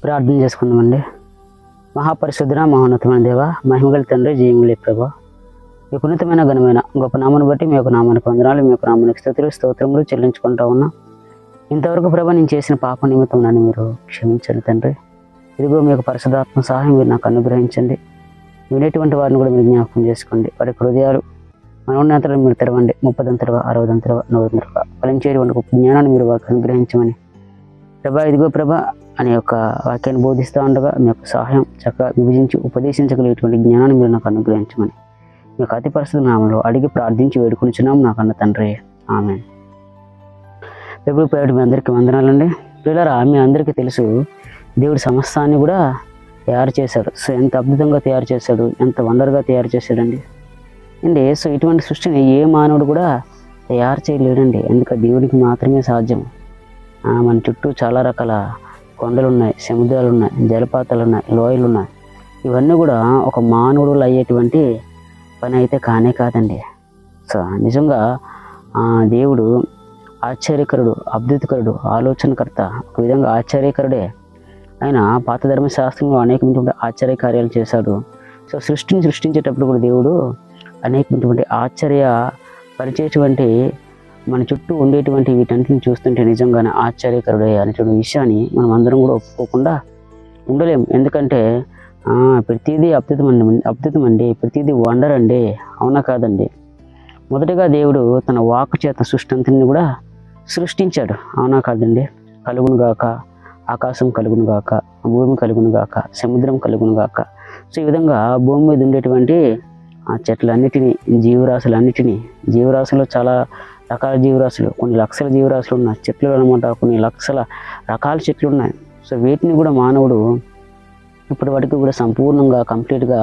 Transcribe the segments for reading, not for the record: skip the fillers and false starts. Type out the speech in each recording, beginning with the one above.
ప్రార్థన చేసుకుందామండి. మహాపరిశుద్ధుడ మహోన్నతమైన దేవ, మహిమగల తండ్రి, జీవములే ప్రభా, మీ ఉన్నతమైన ఘనమైన గొప్ప నామాన్ని బట్టి మీ యొక్క నామానికి వందనాలు, మీ యొక్క నామానికి స్తోత్రములు చెల్లించుకుంటా ఉన్నా. ఇంతవరకు ప్రభా నేను చేసిన పాప నిమిత్తం నన్ను మీరు క్షమించండి తండ్రి. ఇదిగో మీ యొక్క పరిశుద్ధాత్మ సహాయం మీరు నాకు అనుగ్రహించండి. వినేటువంటి వారిని కూడా మీరు జ్ఞాపకం చేసుకోండి. వారి హృదయాలు మనోన్నతలను మీరు తెరవండి. 30 60 100 ఫలించేటువంటి గొప్ప జ్ఞానాన్ని మీరు వారికి అనుగ్రహించమని ప్రభా, ఇదిగో ప్రభా అనే యొక్క వాక్యాన్ని బోధిస్తూ ఉండగా మీ యొక్క సహాయం చక్కగా విభజించి ఉపదేశించగలిగేటువంటి జ్ఞానాన్ని మీరు నాకు అనుగ్రహించమని మీ యొక్క అతి పరిశుద్ధ నామంలో అడిగి ప్రార్థించి వేడుకొనిచున్నాం నా కన్న తండ్రి, ఆమేన్. ప్రభు పేరు మీ అందరికీ వందనాలండి. పిల్లరా, మీ అందరికీ తెలుసు దేవుడు సమస్తాన్ని కూడా తయారు చేశాడు. సో ఎంత అద్భుతంగా తయారు చేశాడు, ఎంత వండర్గా తయారు చేశాడండి అండి. సో ఇటువంటి సృష్టిని ఏ మానవుడు కూడా తయారు చేయలేడండి, ఎందుకంటే దేవుడికి మాత్రమే సాధ్యం. మన చుట్టూ చాలా రకాల కొండలు ఉన్నాయి, సముద్రాలు ఉన్నాయి, జలపాతాలు ఉన్నాయి, లోయలు ఉన్నాయి. ఇవన్నీ కూడా ఒక మానవుడు అయ్యేటువంటి పని అయితే కానే కాదండి. సో నిజంగా దేవుడు ఆశ్చర్యకరుడు, అద్భుతకరుడు, ఆలోచనకర్త. ఒక విధంగా ఆశ్చర్యకరుడే. ఆయన పాత ధర్మశాస్త్రంలో అనేకమైనటువంటి ఆశ్చర్య కార్యాలు చేశాడు. సో సృష్టిని సృష్టించేటప్పుడు కూడా దేవుడు అనేకమైనటువంటి ఆశ్చర్య పరిచేటువంటి మన చుట్టూ ఉండేటువంటి వీటన్నిటిని చూస్తుంటే నిజంగానే ఆశ్చర్యకరుడే అనేటువంటి విషయాన్ని మనం అందరం కూడా ఒప్పుకోకుండా ఉండలేము. ఎందుకంటే ప్రతిదీ అద్భుతం అండి, ప్రతిదీ వండర్ అండి, అవునా కాదండి? మొదటగా దేవుడు తన వాక్కు చేత సృష్టి అంతని కూడా సృష్టించాడు, అవునా కాదండి? కలుగును గాక, ఆకాశం కలుగును గాక, భూమి కలుగును గాక, సముద్రం కలుగును గాక. సో ఈ విధంగా భూమి మీద ఉండేటువంటి చెట్లన్నిటినీ, జీవరాశులు చాలా రకాల జీవరాశులు, కొన్ని లక్షల జీవరాశులు ఉన్నాయి. చెట్లు అనమాట, కొన్ని లక్షల రకాల చెట్లు ఉన్నాయి. సో వీటిని కూడా మానవుడు ఇప్పటి వరకు కూడా సంపూర్ణంగా కంప్లీట్గా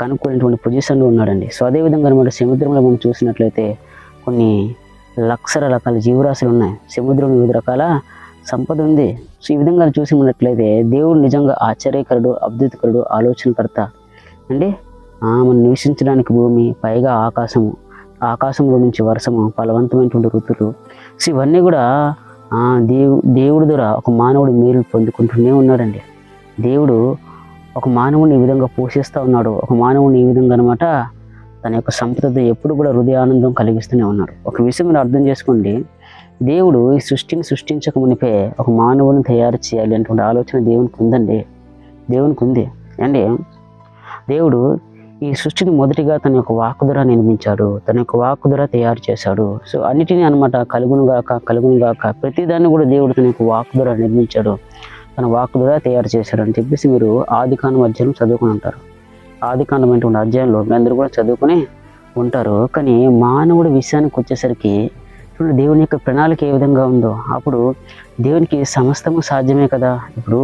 కనుక్కునేటువంటి పొజిషన్లో ఉన్నాడండి. సో అదేవిధంగా అనమాట సముద్రంలో మనం చూసినట్లయితే కొన్ని లక్షల రకాల జీవరాశులు ఉన్నాయి. సముద్రంలో వివిధ రకాల సంపద ఉంది. సో ఈ విధంగా చూసినట్లయితే దేవుడు నిజంగా ఆశ్చర్యకరుడు, అద్భుతకరుడు, ఆలోచనకర్త అండి. మనం నివసించడానికి భూమి, పైగా ఆకాశంలో నుంచి వర్షము, ఫలవంతమైనటువంటి ఋతువులు. సో ఇవన్నీ కూడా దేవుడి ద్వారా ఒక మానవుడు మేలు పొందుకుంటూనే ఉన్నాడండి. దేవుడు ఒక మానవుని ఈ విధంగా పోషిస్తూ ఉన్నాడు. ఒక మానవుని ఈ విధంగా అనమాట తన యొక్క సంపదతో ఎప్పుడు కూడా హృదయానందం కలిగిస్తూనే ఉన్నాడు. ఒక విషయం మీరు అర్థం చేసుకోండి, దేవుడు ఈ సృష్టిని సృష్టించక మునిపే ఒక మానవుని తయారు చేయాలి అనేటువంటి ఆలోచన దేవునికి ఉందండి. దేవునికి ఉంది అండి. దేవుడు ఈ సృష్టిని మొదటిగా తన యొక్క వాక్కు ద్వారా నిర్మించాడు, తన యొక్క వాక్కు ద్వారా తయారు చేశాడు. సో అన్నిటినీ అనమాట కలుగును గాక ప్రతిదాన్ని కూడా దేవుడు తన యొక్క వాక్కు ద్వారా నిర్మించాడు, తన వాక్కు ద్వారా తయారు చేశాడు అని చెప్పేసి మీరు ఆదికాండం అధ్యాయం చదువుకుని ఉంటారు. ఆదికాండమైనటువంటి అధ్యాయంలో మీ అందరూ కూడా చదువుకుని ఉంటారు. కానీ మానవుడి విషయానికి వచ్చేసరికి ఇప్పుడు దేవుని యొక్క ప్రణాళిక ఏ విధంగా ఉందో, అప్పుడు దేవునికి సమస్తము సాధ్యమే కదా. ఇప్పుడు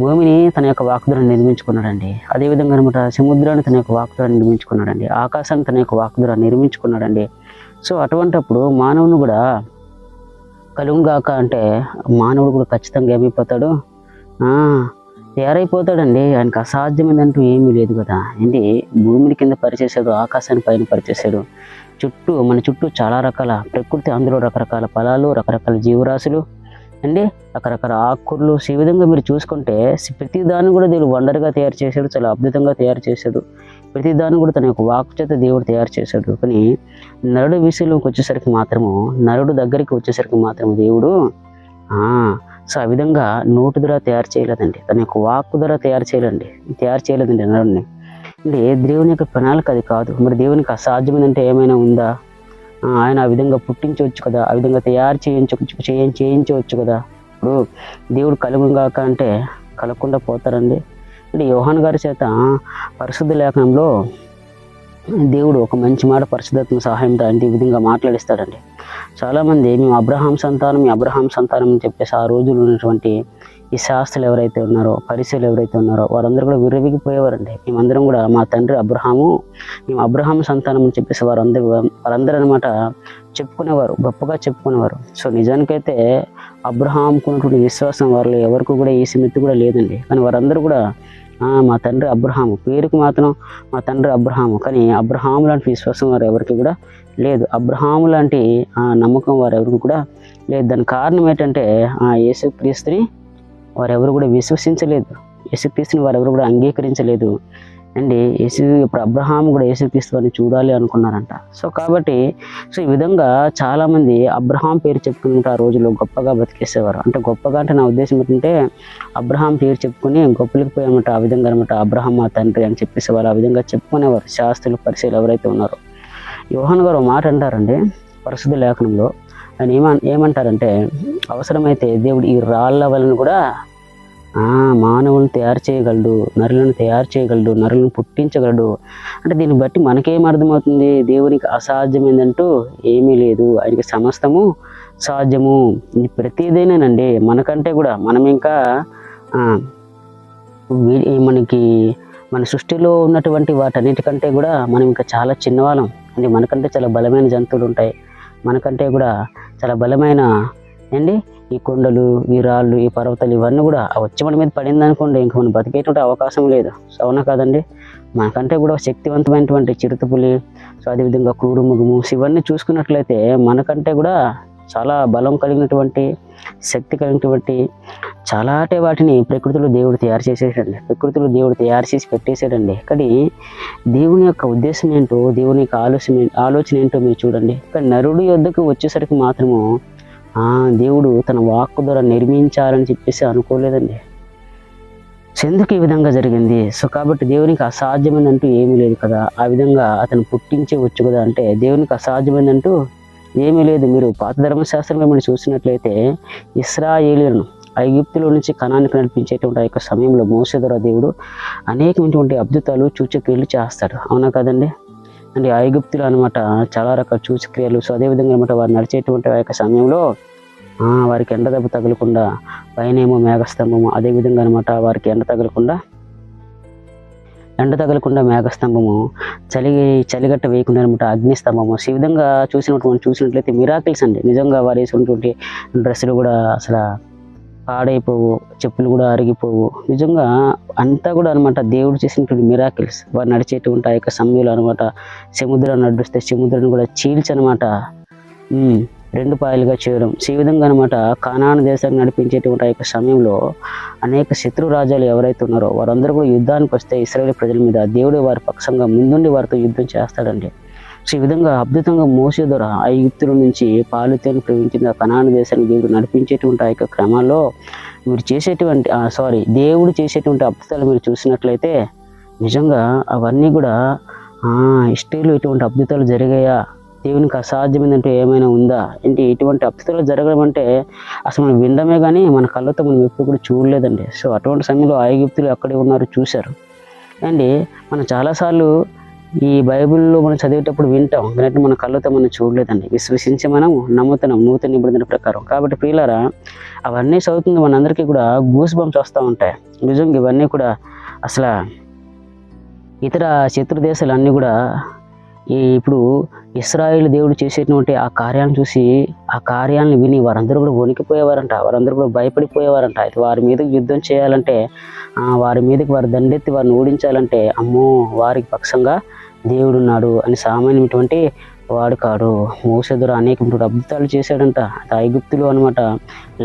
భూమిని తన యొక్క వాక్కు ద్వారా నిర్మించుకున్నాడండి. అదేవిధంగా అనమాట సముద్రాన్ని తన యొక్క వాక్కు ద్వారా నిర్మించుకున్నాడండి. ఆకాశాన్ని తన యొక్క వాక్కు ద్వారా నిర్మించుకున్నాడండి. సో అటువంటప్పుడు మానవుని కూడా కలుగుగాక అంటే మానవుడు కూడా ఖచ్చితంగా ఏమైపోతాడు, తయారైపోతాడండి. ఆయనకు అసాధ్యమైందంటూ ఏమీ లేదు కదా. ఏంటి, భూమిని కింద పరిచేశాడు, ఆకాశాన్ని పైన పరిచేశాడు. మన చుట్టూ చాలా రకాల ప్రకృతి, అందులో రకరకాల ఫలాలు, రకరకాల జీవరాశులు అండి, రకరకాల ఆకుకూరలు. ఈ విధంగా మీరు చూసుకుంటే ప్రతి దాన్ని కూడా దేవుడు వండర్గా తయారు చేశాడు, చాలా అద్భుతంగా తయారు చేశాడు. ప్రతి దాన్ని కూడా తన యొక్క వాక్కు చేత దేవుడు తయారు చేశాడు. కానీ నరుడు విషయంలోకి వచ్చేసరికి మాత్రము, నరుడు దగ్గరికి వచ్చేసరికి మాత్రము దేవుడు సో ఆ విధంగా నోటు ద్వారా తయారు చేయలేదండి, తన యొక్క వాక్కు ద్వారా తయారు చేయలేదండి నరుడిని. అంటే దేవుని యొక్క ప్రణాళిక అది కాదు. మరి దేవునికి అసాధ్యమైనంటే ఏమైనా ఉందా? ఆయన ఆ విధంగా పుట్టించవచ్చు కదా, ఆ విధంగా తయారు చేయించవచ్చు కదా. ఇప్పుడు దేవుడు కలుగుగాక అంటే కలగకుండా పోతారండి. అంటే యోహాను గారి చేత పరిశుద్ధ లేఖనంలో దేవుడు ఒక మంచి మాట పరిశుద్ధాత్మ సహాయంతో అంటే ఈ విధంగా మాట్లాడిస్తాడండి. చాలామంది మేము అబ్రహాం సంతానం అని చెప్పేసి ఆ రోజులు ఉన్నటువంటి ఈ శాస్త్రులు ఎవరైతే ఉన్నారో, పరిసయులు ఎవరైతే ఉన్నారో వారందరూ కూడా విర్రవీగిపోయేవారండి. మేమందరం కూడా మా తండ్రి మేము అబ్రహాం సంతానం అని చెప్పేసి వారందరూ అనమాట చెప్పుకునేవారు, గొప్పగా చెప్పుకునేవారు. సో నిజానికైతే అబ్రహాంకున్నటువంటి విశ్వాసం వారిలో ఎవరికి కూడా ఈ సిమెత్తు కూడా లేదండి. కానీ వారందరూ కూడా మా తండ్రి అబ్రహాము, పేరుకు మాత్రం మా తండ్రి అబ్రహాము, కానీ అబ్రహాము లాంటి విశ్వాసం వారు ఎవరికి కూడా లేదు. అబ్రహాము లాంటి నమ్మకం వారు ఎవరికి కూడా లేదు. దానికి కారణం ఏంటంటే యేసుక్రీస్తుని వారెవరు కూడా విశ్వసించలేదు, యేసుక్రీస్తుని వారెవరు కూడా అంగీకరించలేదు అండి. ఇప్పుడు అబ్రహాం కూడా యేసుక్రీస్తు వారిని చూడాలి అనుకున్నారంట. సో కాబట్టి ఈ విధంగా చాలామంది అబ్రహాం పేరు చెప్పుకుంటే ఆ రోజుల్లో గొప్పగా బతికేసేవారు. అంటే గొప్పగా అంటే నా ఉద్దేశం ఏంటంటే అబ్రహాం పేరు చెప్పుకుని గొప్పలకు పోయామట. ఆ విధంగా అనమాట అబ్రహాం మా తండ్రి అని చెప్పేసేవారు. ఆ విధంగా చెప్పుకునేవారు శాస్త్రులు, పరిశీలు ఎవరైతే ఉన్నారో. యోహాను గారు మాట అంటారండి పరిశుద్ధ లేఖనంలో. ఆయన ఏమంటారంటే అవసరమైతే దేవుడు ఈ రాళ్ళ వలన కూడా మానవులను తయారు చేయగలడు, నరులను తయారు చేయగలడు, నరులను పుట్టించగలడు. అంటే దీన్ని బట్టి మనకేం అర్థమవుతుంది? దేవునికి అసాధ్యమైందంటూ ఏమీ లేదు, ఆయనకి సమస్తము సాధ్యము. ఇది ప్రతిదేనేనండి. మనకంటే కూడా మనం ఇంకా మనకి మన సృష్టిలో ఉన్నటువంటి వాటన్నిటికంటే కూడా మనం ఇంకా చాలా చిన్నవాళ్ళం. అంటే మనకంటే చాలా బలమైన జంతువులు ఉంటాయి, మనకంటే కూడా చాలా బలమైన ఈ కొండలు, ఈ రాళ్ళు, ఈ పర్వతాలు ఇవన్నీ కూడా వచ్చి మన మీద పడింది అనుకోండి, ఇంక మనం బతికేటువంటి అవకాశం లేదు. అవునా కాదండి? మనకంటే కూడా శక్తివంతమైనటువంటి చిరుతపులి, సో అదేవిధంగా క్రూరు మృగము, ఇవన్నీ చూసుకున్నట్లయితే మనకంటే కూడా చాలా బలం కలిగినటువంటి, శక్తి కలిగినటువంటి చాలా వాటిని ప్రకృతిలో దేవుడు తయారు చేసేసాడండి. ప్రకృతిలో దేవుడు తయారు చేసి పెట్టేశాడండి. కానీ దేవుని యొక్క ఉద్దేశం ఏంటో, దేవుని యొక్క ఆలోచన ఏంటో మీరు చూడండి. కానీ నరుడి యొద్దకు వచ్చేసరికి మాత్రము దేవుడు తన వాక్కు ద్వారా నిర్మించాలని చెప్పేసి అనుకోలేదండి. ఎందుకు ఈ విధంగా జరిగింది? సో కాబట్టి దేవునికి అసాధ్యమైందంటూ ఏమీ లేదు కదా. ఆ విధంగా అతను పుట్టించవచ్చు కదా. అంటే దేవునికి అసాధ్యమైందంటూ ఏమీ లేదు. మీరు పాత ధర్మశాస్త్రంలో మీరు చూసినట్లయితే ఇశ్రాయేలీయులను ఐగుప్తులో నుంచి కనానికి నడిపించేటువంటి ఆ యొక్క సమయంలో మోషే ద్వారా దేవుడు అనేకమైనటువంటి అద్భుతాలు, సూచక్రియలు చేస్తాడు. అవునా కదండి? అంటే ఐగుప్తులు అనమాట చాలా రకాల సూచక్రియలు. సో అదేవిధంగా అనమాట వారు నడిచేటువంటి ఆ యొక్క సమయంలో వారికి ఎండ దెబ్బ తగలకుండా పైనేమో మేఘస్తంభము, అదేవిధంగా అనమాట వారికి ఎండ తగలకుండా మేఘస్తంభము, చలిగట్ట వేయకుండా అనమాట అగ్నిస్తంభము. ఈ విధంగా చూసినట్లయితే మిరాకిల్స్ అండి. నిజంగా వారు వేసినటువంటి డ్రెస్సులు కూడా అసలు పాడైపోవు, చెప్పులు కూడా అరిగిపోవు. నిజంగా అంతా కూడా అనమాట దేవుడు చేసినటువంటి మిరాకిల్స్. వారు నడిచేటువంటి ఆ యొక్క సమయంలో అనమాట సముద్రాన్ని నడిస్తే సముద్రాన్ని కూడా చీల్చనమాట 2 పాయలుగా చేయడం. ఈ విధంగా అనమాట కానాను దేశాన్ని నడిపించేటువంటి ఆ యొక్క సమయంలో అనేక శత్రు రాజ్యాలు ఎవరైతే ఉన్నారో వారందరూ కూడా యుద్ధానికి వస్తే ఇశ్రాయేలు ప్రజల మీద దేవుడు వారి పక్షంగా ముందుండి వారితో యుద్ధం చేస్తాడండి. సో ఈ విధంగా అద్భుతంగా మోసే ద్వారా ఐగుప్తుల నుంచి పాలుతేను ప్రవహించిన కనాను దేశాన్ని దేవుడు నడిపించేటువంటి ఆ యొక్క క్రమాల్లో మీరు దేవుడు చేసేటువంటి అద్భుతాలు మీరు చూసినట్లయితే నిజంగా అవన్నీ కూడా హిస్టరీలో ఇటువంటి అద్భుతాలు జరిగాయా, దేవునికి అసాధ్యమైందంటే ఏమైనా ఉందా అంటే ఇటువంటి అద్భుతాలు జరగడం అంటే అసలు మనం వినడమే కానీ మన కళ్ళతో మనం ఎప్పుడు కూడా చూడలేదండి. సో అటువంటి సమయంలో ఐగుప్తులు ఎక్కడే ఉన్నారు చూశారు అండి. మనం చాలాసార్లు ఈ బైబిల్లో మనం చదివేటప్పుడు వింటాం, వినట్టు మన కళ్ళతో మనం చూడలేదండి. విశ్వసించి మనం నమ్ముతున్నాం నూతన నిబంధన ప్రకారం. కాబట్టి ప్రియులారా అవన్నీ చదువుతుంది మనందరికీ కూడా గూస్ బంప్స్ వస్తూ ఉంటాయి. నిజంగా ఇవన్నీ కూడా అసలు ఇతర శత్రు దేశాలన్నీ కూడా ఇప్పుడు ఇశ్రాయేలు దేవుడు చేసేటువంటి ఆ కార్యాలను చూసి ఆ కార్యాలను విని వారందరూ కూడా వణికిపోయేవారంట, వారందరూ కూడా భయపడిపోయేవారంట. అయితే వారి మీదకి యుద్ధం చేయాలంటే వారి మీదకి వారు దండెత్తి వారిని ఓడించాలంటే అమ్మో వారికి పక్షంగా దేవుడు ఉన్నాడు అని సామాన్యమైనటువంటి వాడు కాడు. మోసే ద్వారా అనేకమైనటువంటి అద్భుతాలు చేశాడంట. ఐగుప్తులు అనమాట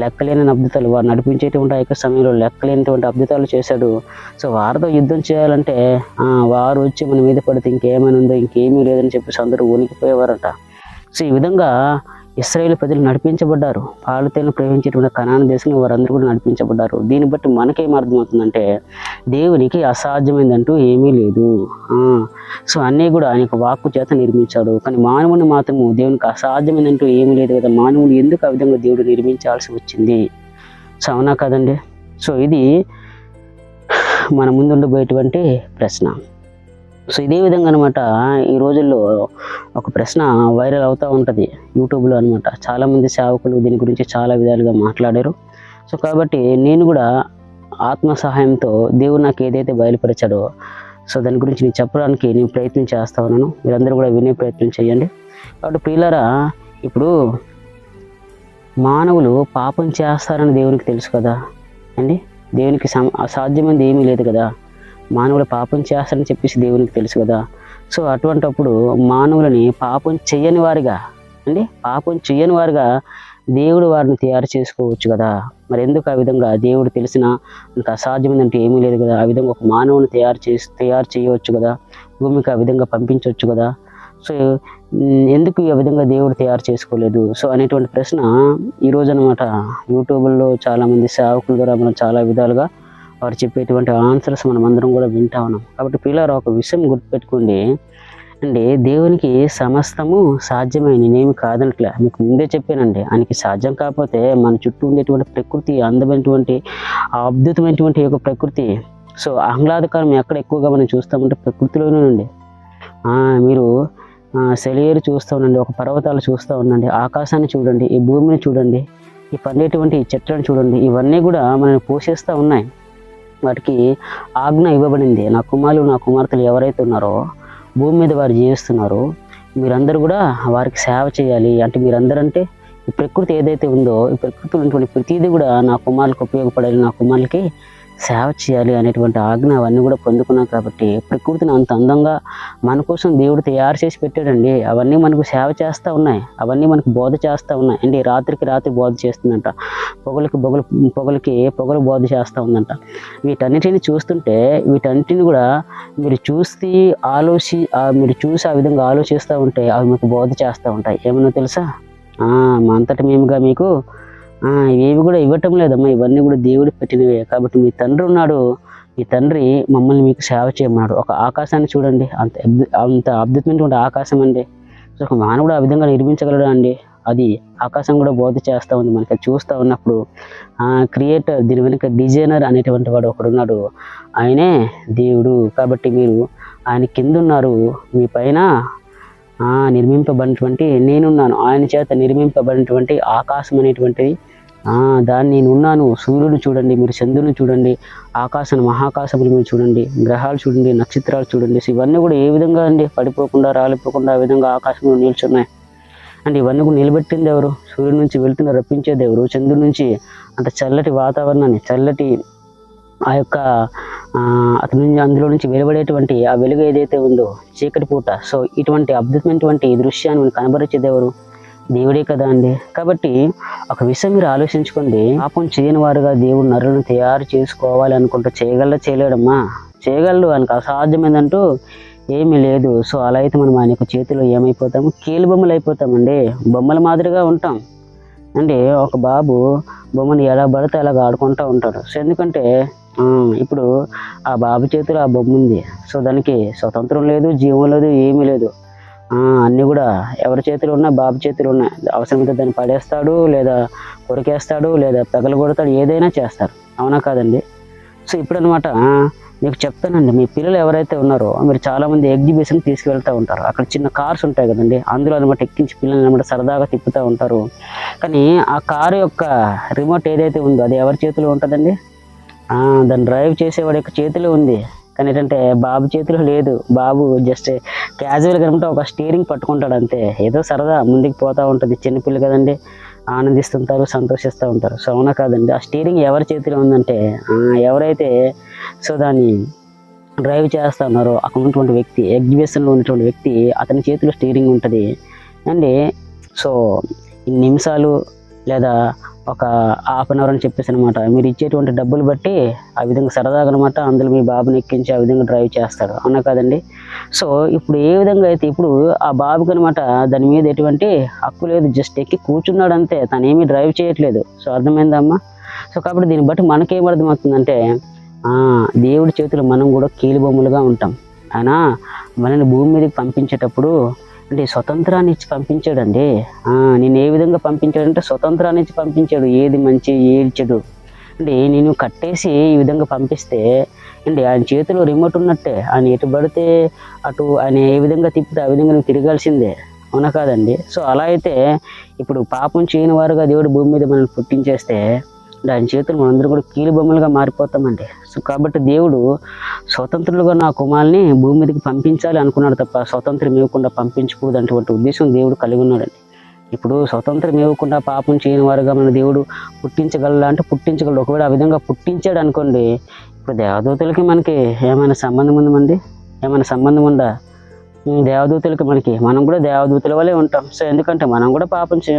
లెక్కలేని అద్భుతాలు, వారు నడిపించేటువంటి ఆ యొక్క సమయంలో లెక్కలేనటువంటి అద్భుతాలు చేశాడు. సో వారితో యుద్ధం చేయాలంటే వారు వచ్చి మన మీద పడితే ఇంకేమైనా ఉందో ఇంకేమీ లేదని చెప్పేసి అందరూ వణికిపోయేవారంట. సో ఈ విధంగా ఇశ్రాయేలు ప్రజలు నడిపించబడ్డారు. పాలుతేను ప్రవహించేటువంటి కనాను దేశంలో వారందరూ కూడా నడిపించబడ్డారు. దీన్ని బట్టి మనకేం అర్థమవుతుందంటే దేవునికి అసాధ్యమైందంటూ ఏమీ లేదు. సో అన్నీ కూడా ఆయన యొక్క వాక్కు చేత నిర్మించాడు. కానీ మానవుని మాత్రము దేవునికి అసాధ్యమైందంటూ ఏమీ లేదు కదా. మానవుడు ఎందుకు ఆ విధంగా దేవుడు నిర్మించాల్సి వచ్చింది? సో అవునా కదండి? సో ఇది మన ముందుండబోయేటువంటి ప్రశ్న. సో ఇదే విధంగా అనమాట ఈ రోజుల్లో ఒక ప్రశ్న వైరల్ అవుతూ ఉంటుంది యూట్యూబ్లో అనమాట. చాలామంది సేవకులు దీని గురించి చాలా విధాలుగా మాట్లాడారు. సో కాబట్టి నేను కూడా ఆత్మ సహాయంతో దేవుడు నాకు ఏదైతే బయలుపరిచాడో సో దాని గురించి నేను చెప్పడానికి నేను ప్రయత్నం చేస్తా ఉన్నాను. మీరందరూ కూడా వినే ప్రయత్నం చేయండి. కాబట్టి ప్రియులారా ఇప్పుడు మానవులు పాపం చేస్తారని దేవునికి తెలుసు కదా అండి. దేవునికి అసాధ్యమైనది ఏమీ లేదు కదా. మానవులు పాపం చేస్తారని చెప్పేసి దేవునికి తెలుసు కదా. సో అటువంటప్పుడు మానవులని పాపం చెయ్యని వారిగా దేవుడు వారిని తయారు చేసుకోవచ్చు కదా. మరి ఎందుకు ఆ విధంగా దేవుడు తెలిసిన అంత అసాధ్యమైందంటే ఏమీ లేదు కదా, ఆ విధంగా ఒక మానవుని తయారు చేయవచ్చు కదా, భూమికి ఆ విధంగా పంపించవచ్చు కదా. సో ఎందుకు ఈ విధంగా దేవుడు తయారు చేసుకోలేదు సో అనేటువంటి ప్రశ్న ఈరోజు అనమాట యూట్యూబ్లో చాలామంది సేవకుల ద్వారా మనం చాలా విధాలుగా వారు చెప్పేటువంటి ఆన్సర్స్ మనం అందరం కూడా వింటా ఉన్నాం. కాబట్టి పిల్లలు ఒక విషయం గుర్తుపెట్టుకోండి అండి, దేవునికి సమస్తము సాధ్యమే, నేనేమి కాదనట్లే, మీకు ముందే చెప్పానండి. ఆయనకి సాధ్యం కాకపోతే మన చుట్టూ ఉండేటువంటి ప్రకృతి, అందమైనటువంటి అద్భుతమైనటువంటి యొక్క ప్రకృతి, సో ఆహ్లాదకరం ఎక్కడ ఎక్కువగా మనం చూస్తామంటే ప్రకృతిలోనే ఉండి. మీరు సెలయేరు చూస్తూ ఉండండి, ఒక పర్వతాలు చూస్తూ ఉండండి, ఆకాశాన్ని చూడండి, ఈ భూమిని చూడండి, ఈ పండేటువంటి ఈ చెట్లను చూడండి, ఇవన్నీ కూడా మనల్ని పోషిస్తూ ఉన్నాయి. వాటికి ఆజ్ఞ ఇవ్వబడింది. నా కుమారులు నా కుమార్తెలు ఎవరైతే ఉన్నారో భూమి మీద వారు జీవిస్తున్నారు, మీరందరూ కూడా వారికి సేవ చేయాలి. అంటే మీరందరంటే ఈ ప్రకృతి ఏదైతే ఉందో ఈ ప్రకృతిలో ఉన్నటువంటి ప్రతిదీ కూడా నా కుమారులకు ఉపయోగపడాలి, నా కుమారులకి సేవ చేయాలి అనేటువంటి ఆజ్ఞ అవన్నీ కూడా పొందుకున్నాం. కాబట్టి ప్రకృతిని అంత అందంగా మన కోసం దేవుడు తయారు చేసి పెట్టాడండి. అవన్నీ మనకు సేవ చేస్తూ ఉన్నాయి, అవన్నీ మనకు బోధ చేస్తూ ఉన్నాయి అండి. రాత్రికి రాత్రి బోధ చేస్తుందంట, పొగలకి పొగలు బోధ చేస్తూ ఉందంట. వీటన్నిటిని చూస్తుంటే వీటన్నిటిని కూడా మీరు చూసి ఆ విధంగా ఆలోచిస్తూ ఉంటే అవి మీకు బోధ చేస్తూ ఉంటాయి. ఏమన్నా తెలుసా, మా అంతటి మేముగా మీకు ఇవేవి కూడా ఇవ్వటం లేదమ్మా, ఇవన్నీ కూడా దేవుడు పెట్టినవే. కాబట్టి మీ తండ్రి ఉన్నాడు, మీ తండ్రి మమ్మల్ని మీకు సేవ చేయమన్నాడు. ఒక ఆకాశాన్ని చూడండి, అంత అద్భుతమైనటువంటి ఆకాశం అండి. సో ఒక మానవుడు ఆ విధంగా నిర్మించగలడు అండి. అది ఆకాశం కూడా బోధ చేస్తూ ఉంది మనకి. చూస్తూ ఉన్నప్పుడు క్రియేటర్, దీని వెనుక డిజైనర్ అనేటువంటి వాడు ఒకడున్నాడు, ఆయనే దేవుడు. కాబట్టి మీరు ఆయన కింద ఉన్నారు, మీ పైన నిర్మింపబడినటువంటి నేనున్నాను, ఆయన చేత నిర్మింపబడినటువంటి ఆకాశం అనేటువంటిది దాన్ని నేను ఉన్నాను. సూర్యుడు చూడండి, మీరు చంద్రుని చూడండి, మహాకాశములు మీరు చూడండి, గ్రహాలు చూడండి, నక్షత్రాలు చూడండి. ఇవన్నీ కూడా ఏ విధంగా అండి పడిపోకుండా రాలిపోకుండా ఆ విధంగా ఆకాశంలో నిల్చున్నాయి అండి. ఇవన్నీ కూడా నిలబెట్టింది ఎవరు? సూర్యుడి నుంచి వెళ్తున్న రప్పించేది ఎవరు? చంద్రుడి నుంచి అంత చల్లటి వాతావరణాన్ని, చల్లటి ఆ యొక్క అందులో నుంచి వెలువడేటువంటి ఆ వెలుగు ఏదైతే ఉందో చీకటి పూట, సో ఇటువంటి అద్భుతమైనటువంటి దృశ్యాన్ని కనబరిచేది ఎవరు? దేవుడే కదా అండి. కాబట్టి ఒక విషయం మీరు ఆలోచించుకోండి, పాపం చేయని వారుగా దేవుడు నరులను తయారు చేసుకోవాలి అనుకుంటూ చేయలేడమ్మా, చేయగలడు. ఆయనకు అసాధ్యమైందంటూ ఏమీ లేదు. సో అలా అయితే మనం ఆయన యొక్క చేతిలో ఏమైపోతాము? కీలు బొమ్మలు అయిపోతామండి, బొమ్మల మాదిరిగా ఉంటాం అండి. ఒక బాబు బొమ్మను ఎలా పడితే అలాగ ఆడుకుంటూ ఉంటాడు. సో ఎందుకంటే ఇప్పుడు ఆ బాబు చేతిలో ఆ బొమ్మ ఉంది, సో దానికి స్వతంత్రం లేదు, జీవం లేదు, ఏమీ లేదు. అన్నీ కూడా ఎవరి చేతిలో ఉన్నా బాబు చేతిలో ఉన్నాయి. అవసరమైతే దాన్ని పడేస్తాడు, లేదా కొరికేస్తాడు, లేదా పెగలు కొడతాడు, ఏదైనా చేస్తాడు. అవునా కాదండి? సో ఇప్పుడు అనమాట మీకు చెప్తానండి, మీ పిల్లలు ఎవరైతే ఉన్నారో మీరు చాలామంది ఎగ్జిబిషన్ తీసుకువెళ్తూ ఉంటారు. అక్కడ చిన్న కార్స్ ఉంటాయి కదండి, అందులో అనమాట ఎక్కించి పిల్లల్ని అనమాట సరదాగా తిప్పుతూ ఉంటారు. కానీ ఆ కారు యొక్క రిమోట్ ఏదైతే ఉందో అది ఎవరి చేతిలో ఉంటుందండి? దాన్ని డ్రైవ్ చేసేవాడి యొక్క చేతిలో ఉంది. కానీ ఏంటంటే బాబు చేతిలో లేదు. బాబు జస్ట్ క్యాజువల్గా అనమాట ఒక స్టీరింగ్ పట్టుకుంటాడు అంతే, ఏదో సరదా ముందుకు పోతూ ఉంటుంది. చిన్నపిల్లలు కదండి, ఆనందిస్తుంటారు, సంతోషిస్తూ ఉంటారు. సో అవునా కాదండి? ఆ స్టీరింగ్ ఎవరి చేతిలో ఉందంటే ఎవరైతే సో దాన్ని డ్రైవ్ చేస్తూ ఉన్నారో అక్కడ ఉన్నటువంటి వ్యక్తి, ఎగ్జిబిషన్లో ఉన్నటువంటి వ్యక్తి, అతని చేతిలో స్టీరింగ్ ఉంటుంది అండి. సో ఇన్ని నిమిషాలు లేదా ఒక హాఫ్ అన్ అవర్ అని చెప్పేసి అనమాట మీరు ఇచ్చేటువంటి డబ్బులు బట్టి ఆ విధంగా సరదాగా అనమాట అందులో మీ బాబుని ఎక్కించి ఆ విధంగా డ్రైవ్ చేస్తాడు. అవునా కాదండి? సో ఇప్పుడు ఏ విధంగా అయితే ఇప్పుడు ఆ బాబుకి అనమాట దాని మీద ఎటువంటి హక్కు లేదు, జస్ట్ ఎక్కి కూర్చున్నాడు అంతే, తను ఏమీ డ్రైవ్ చేయట్లేదు. సో అర్థమైందమ్మా? సో కాబట్టి దీన్ని బట్టి మనకేం అర్థమవుతుందంటే దేవుడి చేతులు మనం కూడా కీలుబొమ్మలుగా ఉంటాం. ఆయన మనల్ని భూమి మీదకి పంపించేటప్పుడు అంటే స్వతంత్రాన్ని ఇచ్చి పంపించాడండి. నేను ఏ విధంగా పంపించాడంటే స్వతంత్రాన్ని ఇచ్చి పంపించాడు. ఏది మంచి ఏది చెడు అంటే నేను కట్టేసి ఈ విధంగా పంపిస్తే అంటే ఆయన చేతిలో రిమోట్ ఉన్నట్టే, ఆయన ఎటు పడితే అటు ఆయన ఏ విధంగా తిప్పితే ఆ విధంగా నువ్వు తిరగాల్సిందే. అవునా కాదండి? సో అలా అయితే ఇప్పుడు పాపం చేయని వారుగా దేవుడు భూమి మీద మనల్ని పుట్టించేస్తే ఆయన చేతులు మనందరూ కూడా కీలు బొమ్మలుగా మారిపోతామండి. సో కాబట్టి దేవుడు స్వతంత్రులుగా నా కుమారుని భూమి మీదకి పంపించాలి అనుకున్నాడు తప్ప స్వతంత్రం ఇవ్వకుండా పంపించకూడదు అటువంటి ఉద్దేశం దేవుడు కలిగి ఉన్నాడండి. ఇప్పుడు స్వతంత్రం ఇవ్వకుండా పాపం చేయని వారుగా మన దేవుడు పుట్టించగలరా అంటే పుట్టించగలడు. ఒకవేళ ఆ విధంగా పుట్టించాడు అనుకోండి, ఇప్పుడు దేవదూతలకి మనకి ఏమైనా సంబంధం ఉందండి? ఏమైనా సంబంధం ఉందా? దేవదూతలకి మనం కూడా దేవదూతల వల్లే ఉంటాం. సో ఎందుకంటే మనం కూడా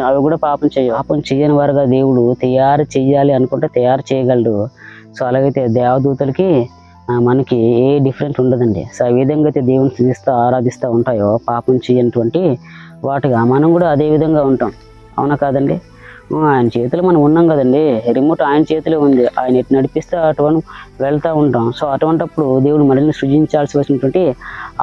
అవి కూడా పాపం చేయని వారుగా దేవుడు తయారు చెయ్యాలి అనుకుంటే తయారు చేయగలడు. సో అలాగైతే దేవదూతలకి మనకి ఏ డిఫరెంట్ ఉండదండి. సో ఏ విధంగా అయితే దేవుని స్తుతిస్తూ ఆరాధిస్తూ ఉంటాయో పాపం చేయనటువంటి వాటిగా మనం కూడా అదే విధంగా ఉంటాం. అవునా కాదండి? ఆయన చేతిలో మనం ఉన్నాం కదండి. రిమోట్ ఆయన చేతిలో ఉంది. ఆయన ఎటు నడిపిస్తే అటువంటి వెళ్తూ ఉంటాం. సో అటువంటిప్పుడు దేవుడు మనల్ని సృజించాల్సి వచ్చినటువంటి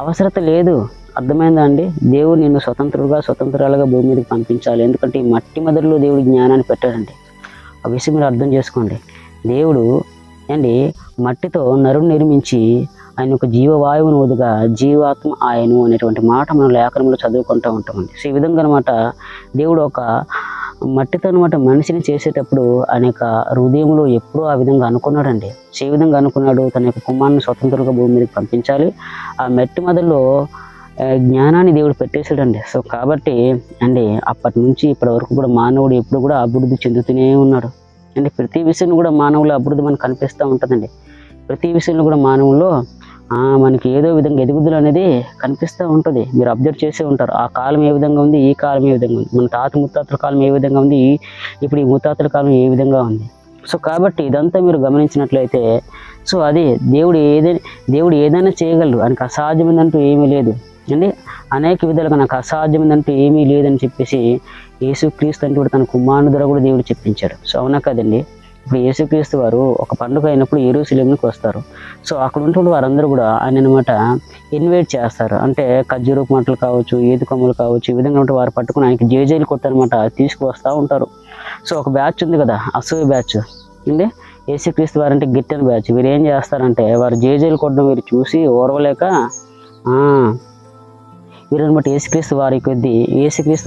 అవసరత లేదు. అర్థమైందా అండి? దేవుడు నిన్ను స్వతంత్రాలుగా భూమి మీదకి పంపించాలి. ఎందుకంటే ఈ మట్టి మొదట్లో దేవుడు జ్ఞానాన్ని పెట్టాడండి. ఆ విషయం మీరు అర్థం చేసుకోండి. దేవుడు మట్టితో నరుని నిర్మించి ఆయన ఒక జీవవాయువును వదుగా జీవాత్మ ఆయను అనేటువంటి మాట మనం లేఖనంలో చదువుకుంటూ ఉంటామండి. సో ఈ విధంగా అనమాట దేవుడు ఒక మట్టితో అనమాట మనిషిని చేసేటప్పుడు ఆయన యొక్క హృదయంలో ఎప్పుడూ ఆ విధంగా అనుకున్నాడండి. సో ఈ విధంగా అనుకున్నాడు, తన యొక్క కుమారుని స్వతంత్రంగా భూమి మీదకి పంపించాలి. ఆ మట్టి మొదల్లో జ్ఞానాన్ని దేవుడు పెట్టేశాడండి. సో కాబట్టి అప్పటి నుంచి ఇప్పటి వరకు కూడా మానవుడు ఎప్పుడు కూడా అభివృద్ధి చెందుతూనే ఉన్నాడు. ప్రతి విషయంలో కూడా మానవుల అభివృద్ధి మనకు కనిపిస్తూ ఉంటుందండి. ప్రతి విషయంలో కూడా మానవుల్లో మనకి ఏదో విధంగా ఎదుగుదల అనేది కనిపిస్తూ ఉంటుంది. మీరు అబ్జర్వ్ చేసే ఉంటారు. ఆ కాలం ఏ విధంగా ఉంది, ఈ కాలం ఏ విధంగా ఉంది, మన తాత ముత్తాతల కాలం ఏ విధంగా ఉంది, ఇప్పుడు ఈ ముత్తాతల కాలం ఏ విధంగా ఉంది. సో కాబట్టి ఇదంతా మీరు గమనించినట్లయితే సో అది దేవుడు ఏదైనా చేయగలడు. ఆయనకు అసాధ్యమైందంటూ ఏమీ లేదు అనేక విధాలుగా నాకు అసాధ్యమైందంటూ ఏమీ లేదని చెప్పేసి యేసుక్రీస్తు అంటే కూడా తన కుమారుని ద్వారా కూడా దేవుడు చెప్పించాడు. సో అవునా కదండి? ఇప్పుడు యేసుక్రీస్తు వారు ఒక పండుగ అయినప్పుడు యెరూషలేముకి వస్తారు. సో అక్కడ ఉన్నటువంటి వారందరూ కూడా ఆయన అనమాట ఇన్వైట్ చేస్తారు. అంటే ఖర్జూరపు మంటలు కావచ్చు, ఈత కొమ్మలు కావచ్చు, ఈ విధంగా ఉంటే వారు పట్టుకుని ఆయనకి జేజేలు కొట్టనమాట తీసుకువస్తూ ఉంటారు. సో ఒక బ్యాచ్ ఉంది కదా, అసూయ బ్యాచ్ యేసుక్రీస్తు వారంటే గిట్టని బ్యాచ్. వీరు ఏం చేస్తారంటే వారు జేజేలు కొట్టడం వీరు చూసి ఓర్వలేక వీరనమాట యేసుక్రీస్తు